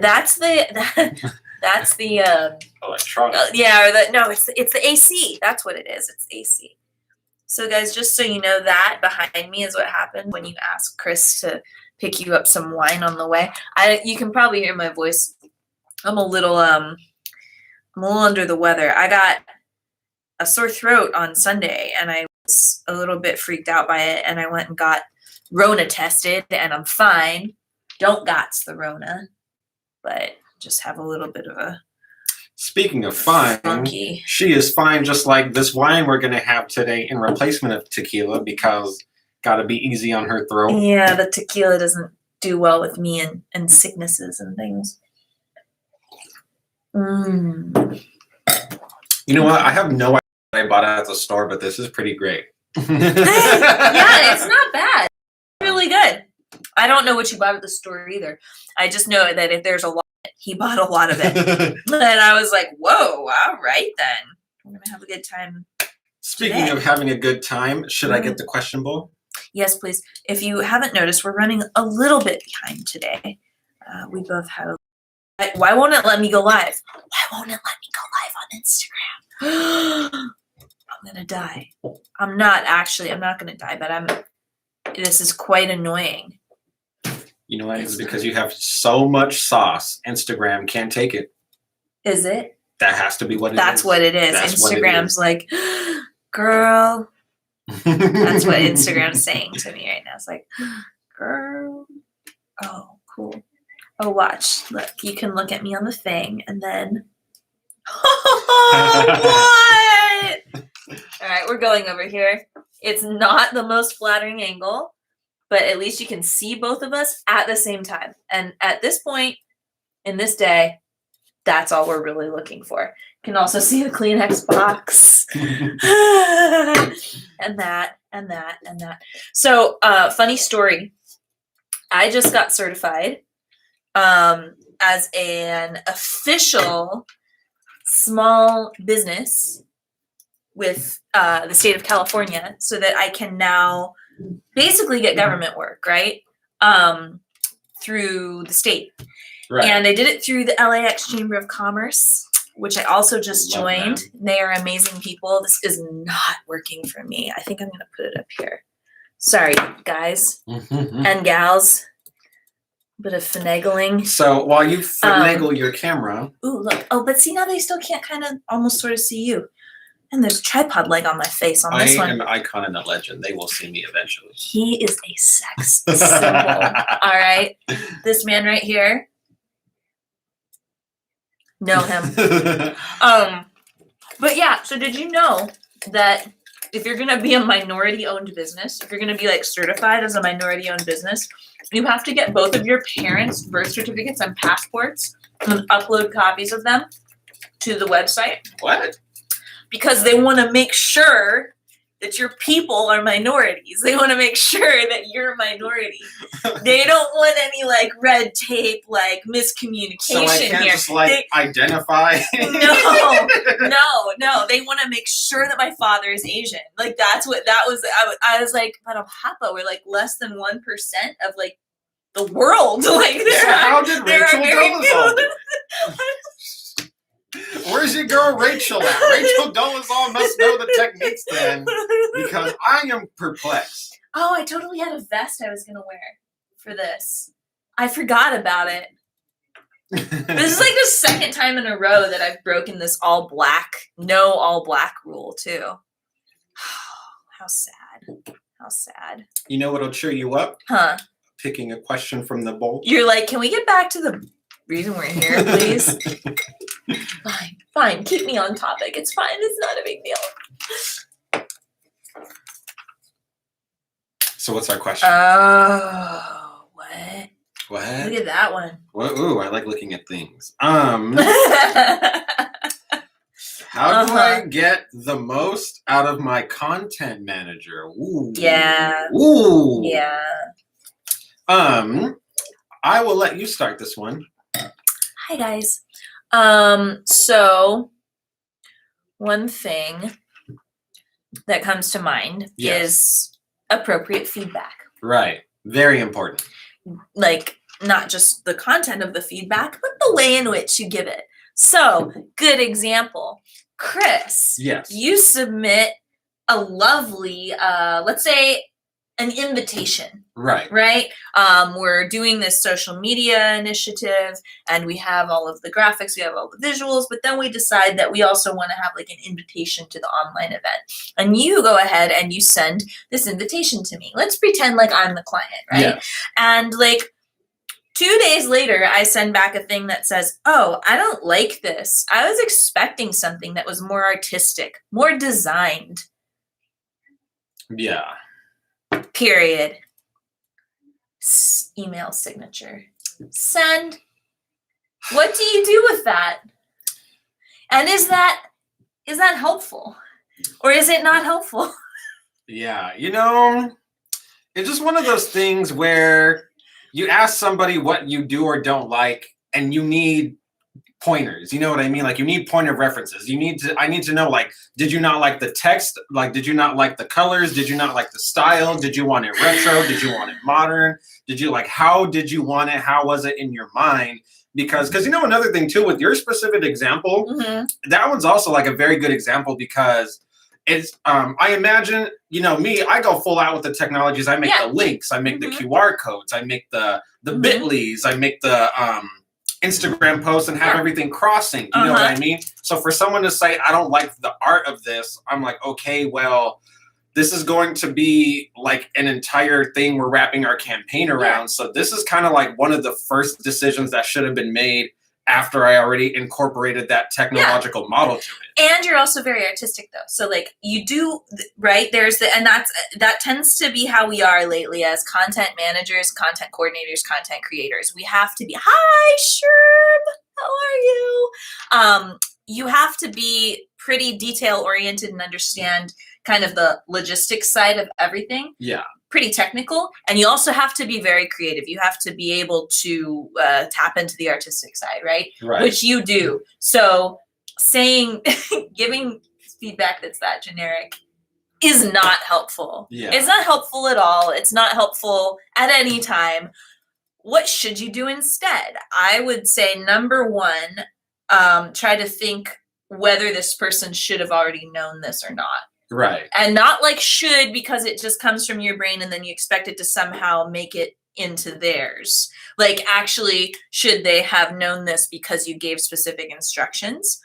That's the that's the electronic. yeah, or it's the AC. That's what it is. It's AC. So guys, just so you know, that behind me is what happened when you asked Chris to pick you up some wine on the way. You can probably hear my voice. I'm a little under the weather. I got a sore throat on Sunday and I was a little bit freaked out by it, and I went and got Rona tested and I'm fine. Don't gots the Rona, but just have a little bit of a Speaking of fine, funky. She is fine, just like this wine we're going to have today in replacement of tequila, because got to be easy on her throat. Yeah, the tequila doesn't do well with me and sicknesses and things. You know what? I have no idea what I bought at the store, but this is pretty great. Yeah, it's not bad. It's really good. I don't know what you bought at the store either. I just know that if there's a lot, he bought a lot of it. And I was like, whoa, all right then. We're going to have a good time. Speaking of having a good time, should I get the question bowl? Yes, please. If you haven't noticed, we're running a little bit behind today. We both have. Why won't it let me go live? Why won't it let me go live on Instagram? I'm going to die. I'm not going to die, but this is quite annoying. You know what? It's because you have so much sauce. Instagram can't take it. Is it? That has to be what it is. That's what it is. Instagram's like, girl. That's what Instagram's saying to me right now. It's like, girl. Oh, cool. Oh, watch. Look, you can look at me on the thing and then. What? All right, we're going over here. It's not the most flattering angle, but at least you can see both of us at the same time. And at this point in this day, that's all we're really looking for. You can also see the Kleenex box. and that. So, funny story. I just got certified as an official small business with the state of California, so that I can now basically get government work, right? Through the state. Right. And I did it through the LAX Chamber of Commerce, which I also just joined. Them. They are amazing people. This is not working for me. I think I'm going to put it up here. Sorry, guys and gals. Bit of finagling. So while you finagle your camera. Ooh, look. Oh, but see, now they still can't kind of almost sort of see you. And there's a tripod leg on my face on this one. I am an icon and a legend. They will see me eventually. He is a sex symbol. All right. This man right here. Know him. But yeah, so did you know that if you're going to be a minority-owned business, if you're going to be like certified as a minority-owned business, you have to get both of your parents' birth certificates and passports and upload copies of them to the website. What? Because they want to make sure that your people are minorities. They want to make sure that you're a minority. They don't want any like red tape, like miscommunication so I can't here. Just like identify. No. They want to make sure that my father is Asian. Like that was. I was like, but Papa, we're like less than 1% of like the world. Like how did Rachel Dolezal? Where's your girl Rachel at? Rachel Dolezal must know the techniques then, because I am perplexed. Oh, I totally had a vest I was going to wear for this. I forgot about it. This is like the second time in a row that I've broken this all black rule too. How sad. You know what'll cheer you up? Huh? Picking a question from the bowl. You're like, can we get back to the reason we're here, please? Fine. Keep me on topic. It's fine. It's not a big deal. So what's our question? Oh, what? What? Look at that one. What? Ooh, I like looking at things. How do I get the most out of my content manager? Ooh. Yeah. Ooh. Yeah. I will let you start this one. Hi, guys. So one thing that comes to mind is appropriate feedback. Right. Very important. Like not just the content of the feedback, but the way in which you give it. So, good example. Chris, Yes. you submit a lovely, let's say, an invitation. Right. Right? We're doing this social media initiative, and we have all of the graphics, we have all the visuals, but then we decide that we also want to have like an invitation to the online event. And you go ahead and you send this invitation to me. Let's pretend like I'm the client, right? Yeah. And like 2 days later, I send back a thing that says, oh, I don't like this. I was expecting something that was more artistic, more designed. Yeah. Period. Email signature. Send. What do you do with that? And is that helpful? Or is it not helpful? Yeah. It's just one of those things where you ask somebody what you do or don't like, and you need pointers. You know what I mean? Like, you need point of references. I need to know, like, did you not like the text? Like, did you not like the colors? Did you not like the style? Did you want it retro? Did you want it modern? How did you want it? How was it in your mind? Because another thing too, with your specific example, that one's also like a very good example, because it's, I imagine, me, I go full out with the technologies. I make the links, I make the QR codes, I make the bit.lys, I make the, Instagram posts and have everything cross-synced. You know what I mean? So for someone to say, I don't like the art of this, I'm like, okay, well, this is going to be like an entire thing we're wrapping our campaign around. So this is kind of like one of the first decisions that should have been made after I already incorporated that technological model to it. And you're also very artistic though. So like you do, right? That tends to be how we are lately as content managers, content coordinators, content creators. We have to be, hi, Sherb, how are you? You have to be pretty detail oriented and understand kind of the logistics side of everything. Yeah. Pretty technical, and you also have to be very creative. You have to be able to tap into the artistic side, right? Which you do. So giving feedback that's that generic is not helpful. Yeah. It's not helpful at all. It's not helpful at any time. What should you do instead? I would say, number one, try to think whether this person should have already known this or not. Right. And not like should, because it just comes from your brain and then you expect it to somehow make it into theirs. Like, actually, should they have known this because you gave specific instructions?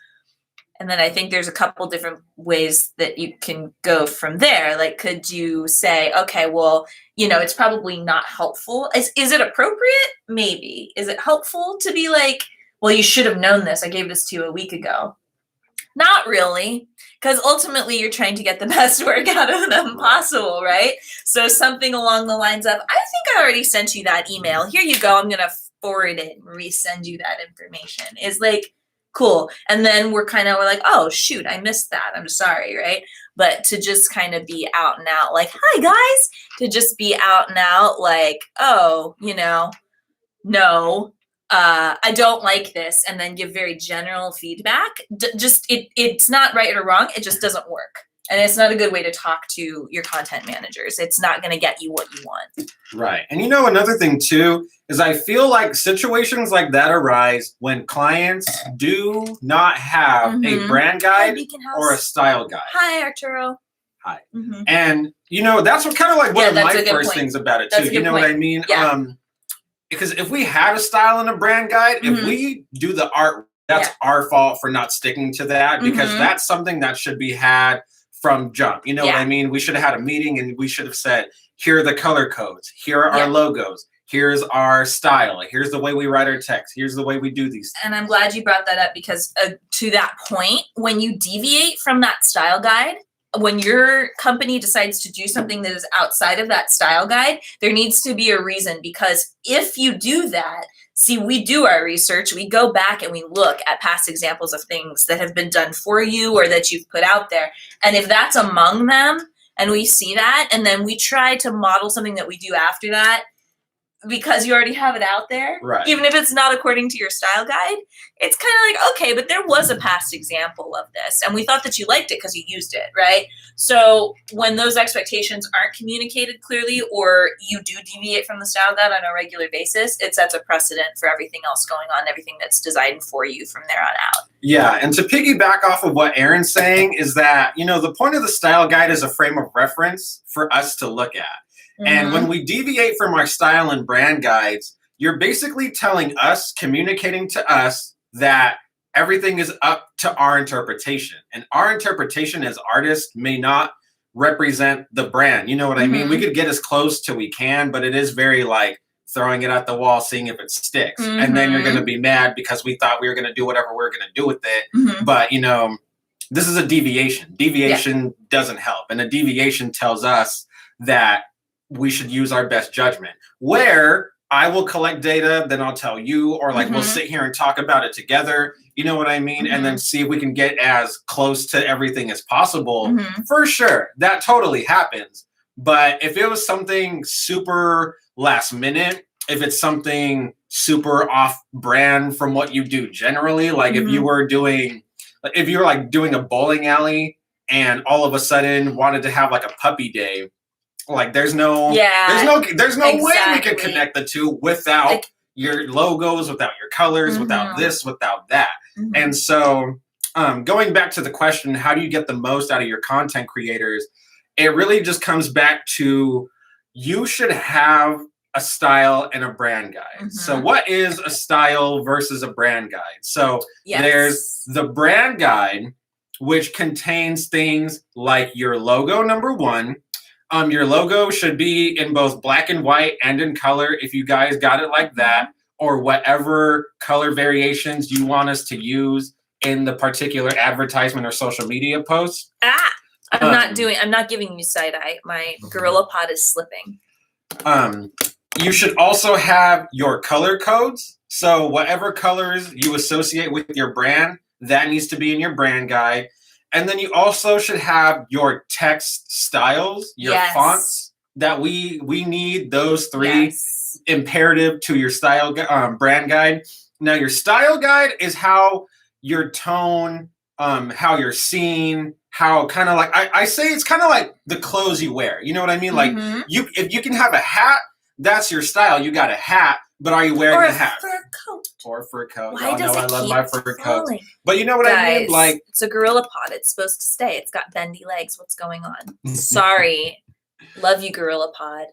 And then I think there's a couple different ways that you can go from there. Like, could you say, okay, well, it's probably not helpful. Is it appropriate? Maybe. Is it helpful to be like, well, you should have known this. I gave this to you a week ago. Not really, because ultimately you're trying to get the best work out of them possible, right? So something along the lines of, I think I already sent you that email. Here you go. I'm going to forward it and resend you that information. Is like, cool. And then we're like, oh, shoot, I missed that. I'm sorry, right? But to just kind of be out and out like, hi, guys. To just be out and out like, oh, no. I don't like this, and then give very general feedback. It's not right or wrong. It just doesn't work. And it's not a good way to talk to your content managers. It's not going to get you what you want. Right. And another thing too, is I feel like situations like that arise when clients do not have a brand guide or a style guide. Hi, Arturo. Hi. And, that's what kind of like one of my first things about it too. You know what I mean? Yeah. Because if we had a style and a brand guide, if we do the art, that's our fault for not sticking to that, because that's something that should be had from jump. You know what I mean? We should have had a meeting and we should have said, here are the color codes. Here are our logos. Here's our style. Here's the way we write our text. Here's the way we do these things. And I'm glad you brought that up, because to that point, when you deviate from that style guide, when your company decides to do something that is outside of that style guide, there needs to be a reason, because if you do that, see, we do our research, we go back and we look at past examples of things that have been done for you or that you've put out there. And if that's among them and we see that, and then we try to model something that we do after that, because you already have it out there, Right. even if it's not according to your style guide, it's kind of like, okay, but there was a past example of this, and we thought that you liked it because you used it, right? So when those expectations aren't communicated clearly, or you do deviate from the style guide on a regular basis, it sets a precedent for everything else going on, everything that's designed for you from there on out. Yeah, and to piggyback off of what Erin's saying is that, you know, the point of the style guide is a frame of reference for us to look at. And when we deviate from our style and brand guides, you're basically telling us, communicating to us that everything is up to our interpretation. And our interpretation as artists may not represent the brand. You know what I mean? We could get as close to we can, but it is very like throwing it at the wall, seeing if it sticks. And then you're going to be mad because we thought we were going to do whatever we were going to do with it. But, you know, this is a deviation. Deviation doesn't help. And a deviation tells us that we should use our best judgment. Where I will collect data, then I'll tell you, or like we'll sit here and talk about it together. You know what I mean? And then see if we can get as close to everything as possible. For sure, that totally happens. But if it was something super last minute, if it's something super off brand from what you do generally, like if you were doing a bowling alley and all of a sudden wanted to have like a puppy day, like there's no way we could connect the two without your logos, without your colors, without this, without that. And so going back to the question, how do you get the most out of your content creators? It really just comes back to, you should have a style and a brand guide. So what is a style versus a brand guide? So there's the brand guide, which contains things like your logo, number one. Your logo should be in both black and white and in color if you guys got it like that, or whatever color variations you want us to use in the particular advertisement or social media post. I'm not giving you side eye. My Gorilla Pod is slipping. You should also have your color codes. So whatever colors you associate with your brand, that needs to be in your brand guide. And then you also should have your text styles, your fonts, that we need those three imperative to your style brand guide. Now your style guide is how your tone, how you're seen, how kind of like, I say it's kind of like the clothes you wear. You know what I mean? Like if you can have a hat, that's your style. You got a hat, but are you wearing the hat? Or a fur coat. Why does it love keep my fur coats. falling? But you know what I mean? Like, it's a Gorilla Pod. It's supposed to stay. It's got bendy legs. What's going on? Sorry. Love you, Gorilla Pod.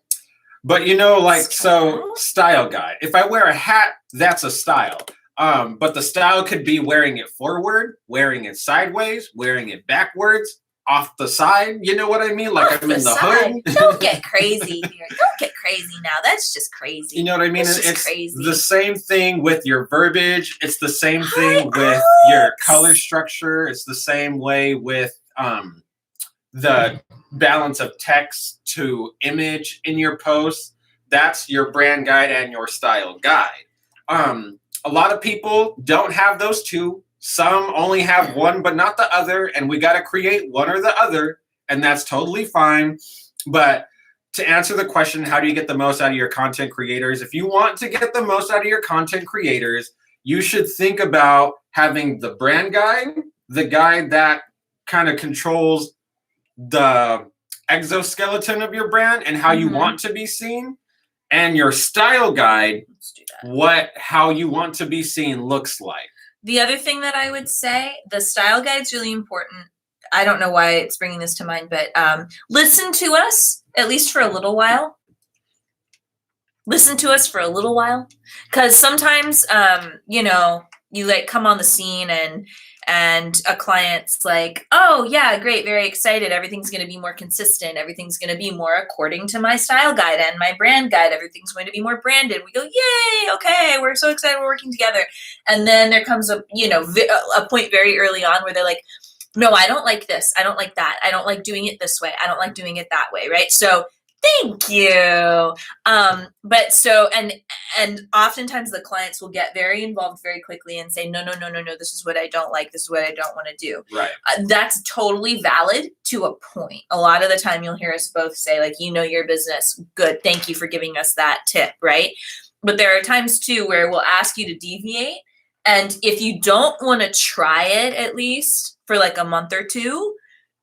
But you know, like, so style guide. If I wear a hat, that's a style. But the style could be wearing it forward, wearing it sideways, wearing it backwards, off the side. You know what I mean? Like I'm in the hood. Don't get crazy here. Don't get crazy now. That's just crazy. You know what I mean? It's crazy. The same thing with your verbiage. It's the same thing with your color structure. It's the same way with the balance of text to image in your posts. That's your brand guide and your style guide. A lot of people don't have those two. Some only have one, but not the other. And we got to create one or the other. And that's totally fine. But to answer the question, how do you get the most out of your content creators? If you want to get the most out of your content creators, you should think about having the brand guide, the guide that kind of controls the exoskeleton of your brand and how you want to be seen, and your style guide, how you want to be seen looks like. The other thing that I would say, the style guide is really important. I don't know why it's bringing this to mind, but listen to us, at least for a little while. Listen to us for a little while. Because sometimes, you know, you like come on the scene and a client's like, oh yeah, great, very excited. Everything's going to be more consistent. Everything's going to be more according to my style guide and my brand guide. Everything's going to be more branded. We go, yay, okay, we're so excited we're working together. And then there comes a point very early on where they're like, no, I don't like this. I don't like that. I don't like doing it this way. I don't like doing it that way, right? So Thank you. But so, and oftentimes the clients will get very involved very quickly and say, no, no, no, no, no, this is what I don't like. This is what I don't want to do. Right. That's totally valid to a point. A lot of the time you'll hear us both say, like, you know your business. Good. Thank you for giving us that tip. Right. But there are times too where we'll ask you to deviate. And if you don't want to try it at least for like a month or two,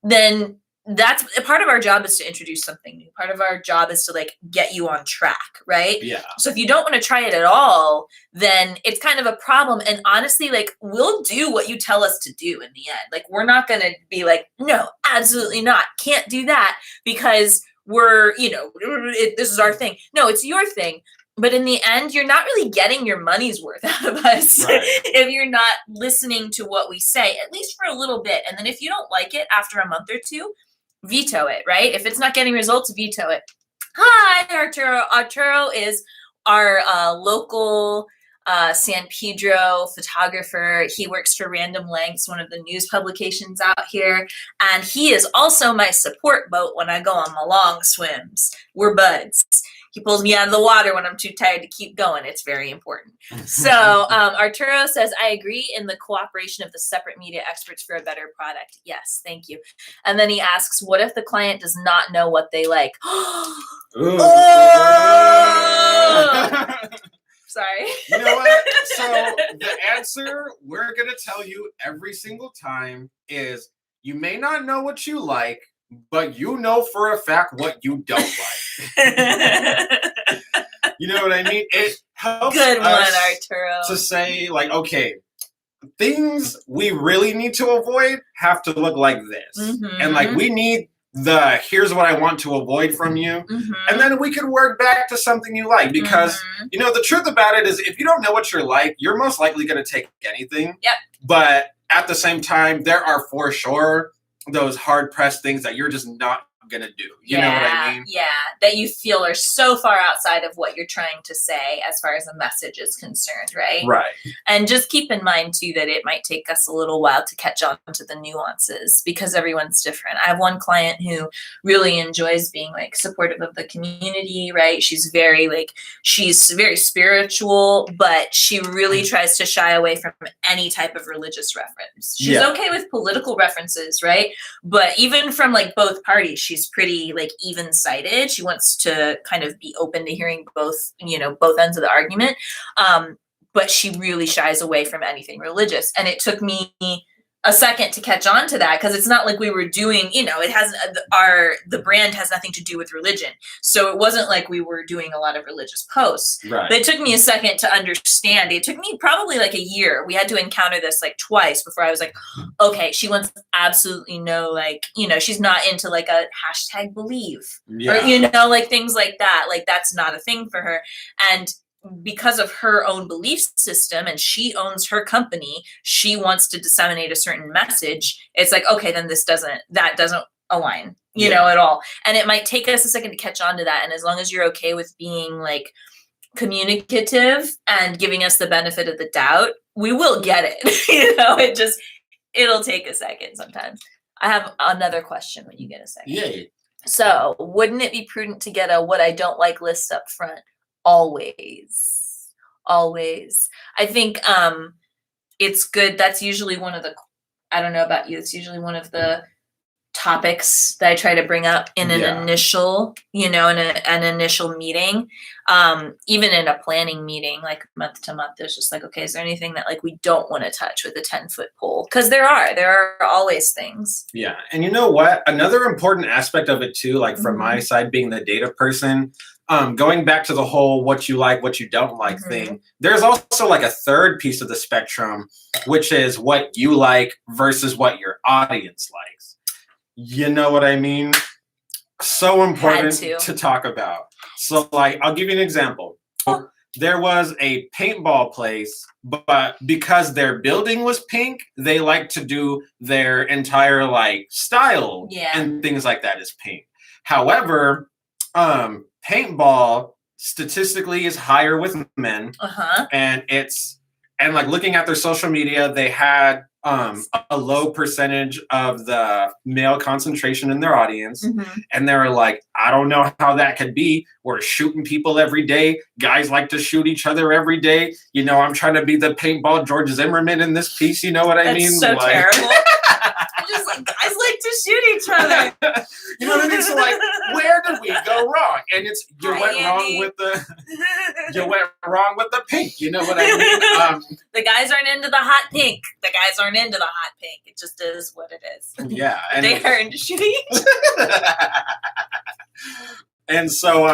then that's part of our job is to introduce something new. Part of our job is to like get you on track, right? Yeah. So if you don't want to try it at all, then it's kind of a problem. And honestly, like we'll do what you tell us to do in the end. Like we're not going to be like, no, absolutely not. Can't do that because we're, this is our thing. No, it's your thing. But in the end, you're not really getting your money's worth out of us Right. if you're not listening to what we say, at least for a little bit. And then if you don't like it after a month or two, veto it, right? If it's not getting results, veto it. Hi, Arturo. Arturo is our local San Pedro photographer. He works for Random Lengths, one of the news publications out here. And he is also my support boat when I go on my long swims. We're buds. He pulls me out of the water when I'm too tired to keep going. It's very important. So Arturo says, I agree in the cooperation of the separate media experts for a better product. Yes, thank you. And then he asks, what if the client does not know what they like? Oh! Sorry. You know what? So the answer we're going to tell you every single time is you may not know what you like, but you know for a fact what you don't like. You know what I mean? It helps Arturo. To say, like, okay, things we really need to avoid have to look like this. Mm-hmm. And, like, we need here's what I want to avoid from you. Mm-hmm. And then we could work back to something you like. Because, the truth about it is if you don't know what you're like, you're most likely going to take anything. Yep. But at the same time, there are for sure those hard-pressed things that you're just not going to do. You know what I mean? Yeah, that you feel are so far outside of what you're trying to say as far as a message is concerned, right? Right. And just keep in mind, too, that it might take us a little while to catch on to the nuances because everyone's different. I have one client who really enjoys being, like, supportive of the community, right? She's very spiritual, but she really tries to shy away from any type of religious reference. She's okay with political references, right? But even from, like, both parties, she's pretty like even-sided. She wants to kind of be open to hearing both ends of the argument. But she really shies away from anything religious. And it took me a second to catch on to that because it's not like we were doing, it has the brand has nothing to do with religion. So it wasn't like we were doing a lot of religious posts. Right. But it took me a second to understand. It took me probably like a year. We had to encounter this like twice before I was like, okay, she wants absolutely no, like, she's not into like a hashtag believe or, like things like that. Like that's not a thing for her. And because of her own belief system and she owns her company, she wants to disseminate a certain message. It's like, okay, then that doesn't align, at all. And it might take us a second to catch on to that. And as long as you're okay with being like communicative and giving us the benefit of the doubt, we will get it. It'll take a second sometimes. I have another question when you get a second. Yeah. So wouldn't it be prudent to get a what I don't like list up front? Always. I think it's good. That's usually one of the, I don't know about you, it's usually one of the topics that I try to bring up in an initial, in an initial meeting. Even in a planning meeting, like month to month, there's just like, okay, is there anything that like we don't want to touch with a 10-foot pole? Because there are always things. Yeah. And you know what? Another important aspect of it too, like from my side being the data person, going back to the whole what you like, what you don't like thing, there's also like a third piece of the spectrum, which is what you like versus what your audience likes. You know what I mean? So important to talk about. So like, I'll give you an example. There was a paintball place, but because their building was pink, they like to do their entire like style and things like that is pink. However, paintball statistically is higher with men, and like looking at their social media, they had a low percentage of the male concentration in their audience. And they were like, I don't know how that could be. We're shooting people every day. Guys like to shoot each other every day. You know, I'm trying to be the paintball George Zimmerman in this piece. You know what I mean? That's so terrible. Just like, guys like to shoot each other. You know what I mean? So like, where did we go wrong? And it's you went wrong with the pink. You know what I mean? The guys aren't into the hot pink. The guys aren't into the hot pink. It just is what it is. Yeah, and they are into shooting. And so,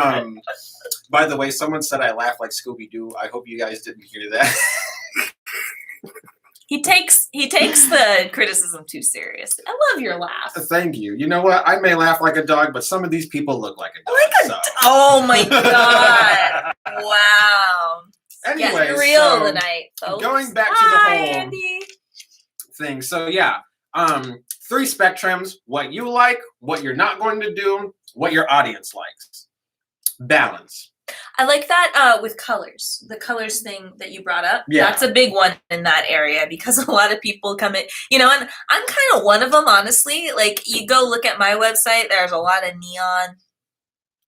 by the way, someone said I laugh like Scooby Doo. I hope you guys didn't hear that. He takes the criticism too seriously. I love your laugh. Thank you. You know what? I may laugh like a dog, but some of these people look like a dog. Oh my god! Wow. Anyway, getting real tonight, folks. Going back to the whole thing. So yeah, 3 spectrums: what you like, what you're not going to do, what your audience likes. Balance. I like that with colors. The colors thing that you brought up. Yeah. That's a big one in that area because a lot of people come in, you know, and I'm kind of one of them, honestly. Like, you go look at my website, there's a lot of neon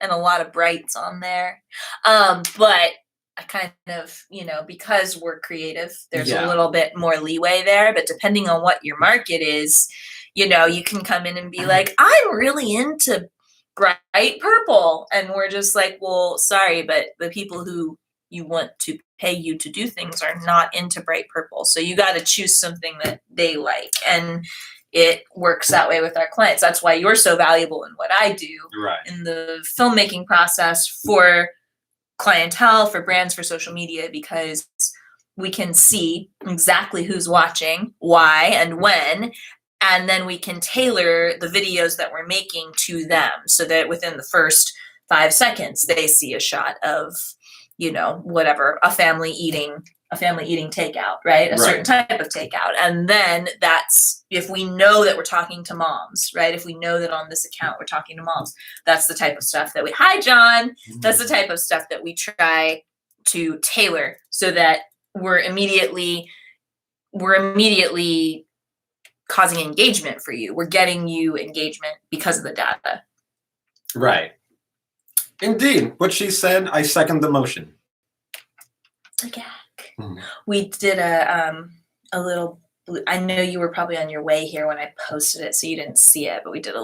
and a lot of brights on there. But I kind of, you know, because we're creative, there's a little bit more leeway there. But depending on what your market is, you know, you can come in and be like, I'm really into bright purple, and we're just like, well, sorry, but the people who you want to pay you to do things are not into bright purple, so you got to choose something that they like, and it works that way with our clients. That's why you're so valuable in what I do in the filmmaking process for clientele, for brands, for social media, because we can see exactly who's watching, why, and when. And then we can tailor the videos that we're making to them so that within the first 5 seconds, they see a shot of, you know, whatever, a family eating takeout, right? A certain type of takeout. And then that's, if we know that we're talking to moms, right? If we know that on this account we're talking to moms, that's the type of stuff that hi, John. That's the type of stuff that we try to tailor so that we're immediately causing engagement for you. We're getting you engagement because of the data. Right. Indeed. What she said, I second the motion. The gag. We did a little, I know you were probably on your way here when I posted it, so you didn't see it, but we did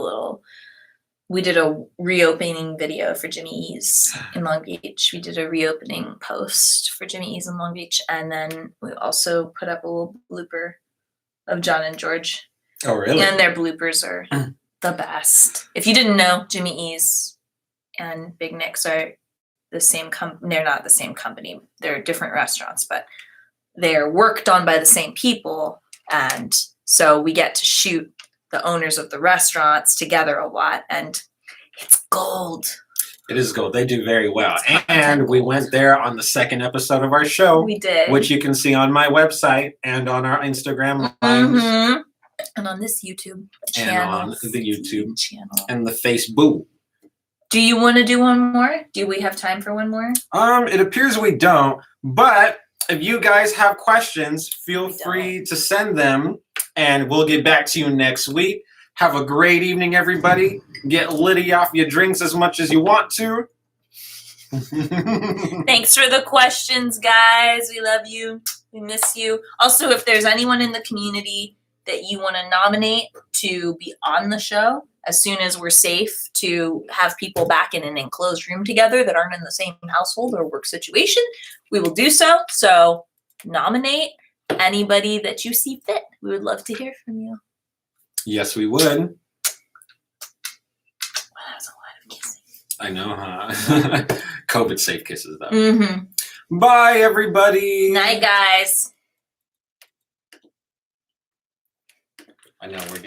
a reopening video for Jimmy E's in Long Beach. We did a reopening post for Jimmy E's in Long Beach, and then we also put up a little blooper of John and George. Oh, really? And their bloopers are the best. If you didn't know, Jimmy E's and Big Nick's are the same they're not the same company. They're different restaurants, but they're worked on by the same people. And so we get to shoot the owners of the restaurants together a lot, and it's gold. It is gold. They do very well. And we went there on the 2nd episode of our show. We did. Which you can see on my website and on our Instagram lines. And on this YouTube channel. And on the YouTube channel. And the Facebook. Do you want to do one more? Do we have time for one more? It appears we don't. But if you guys have questions, feel free to send them. And we'll get back to you next week. Have a great evening, everybody. Get litty off your drinks as much as you want to. Thanks for the questions, guys. We love you. We miss you. Also, if there's anyone in the community that you want to nominate to be on the show, as soon as we're safe to have people back in an enclosed room together that aren't in the same household or work situation, we will do so. So nominate anybody that you see fit. We would love to hear from you. Yes, we would. Well, that was a lot of kissing. I know, huh? COVID safe kisses, though. Bye, everybody. Night, guys. I know, we're getting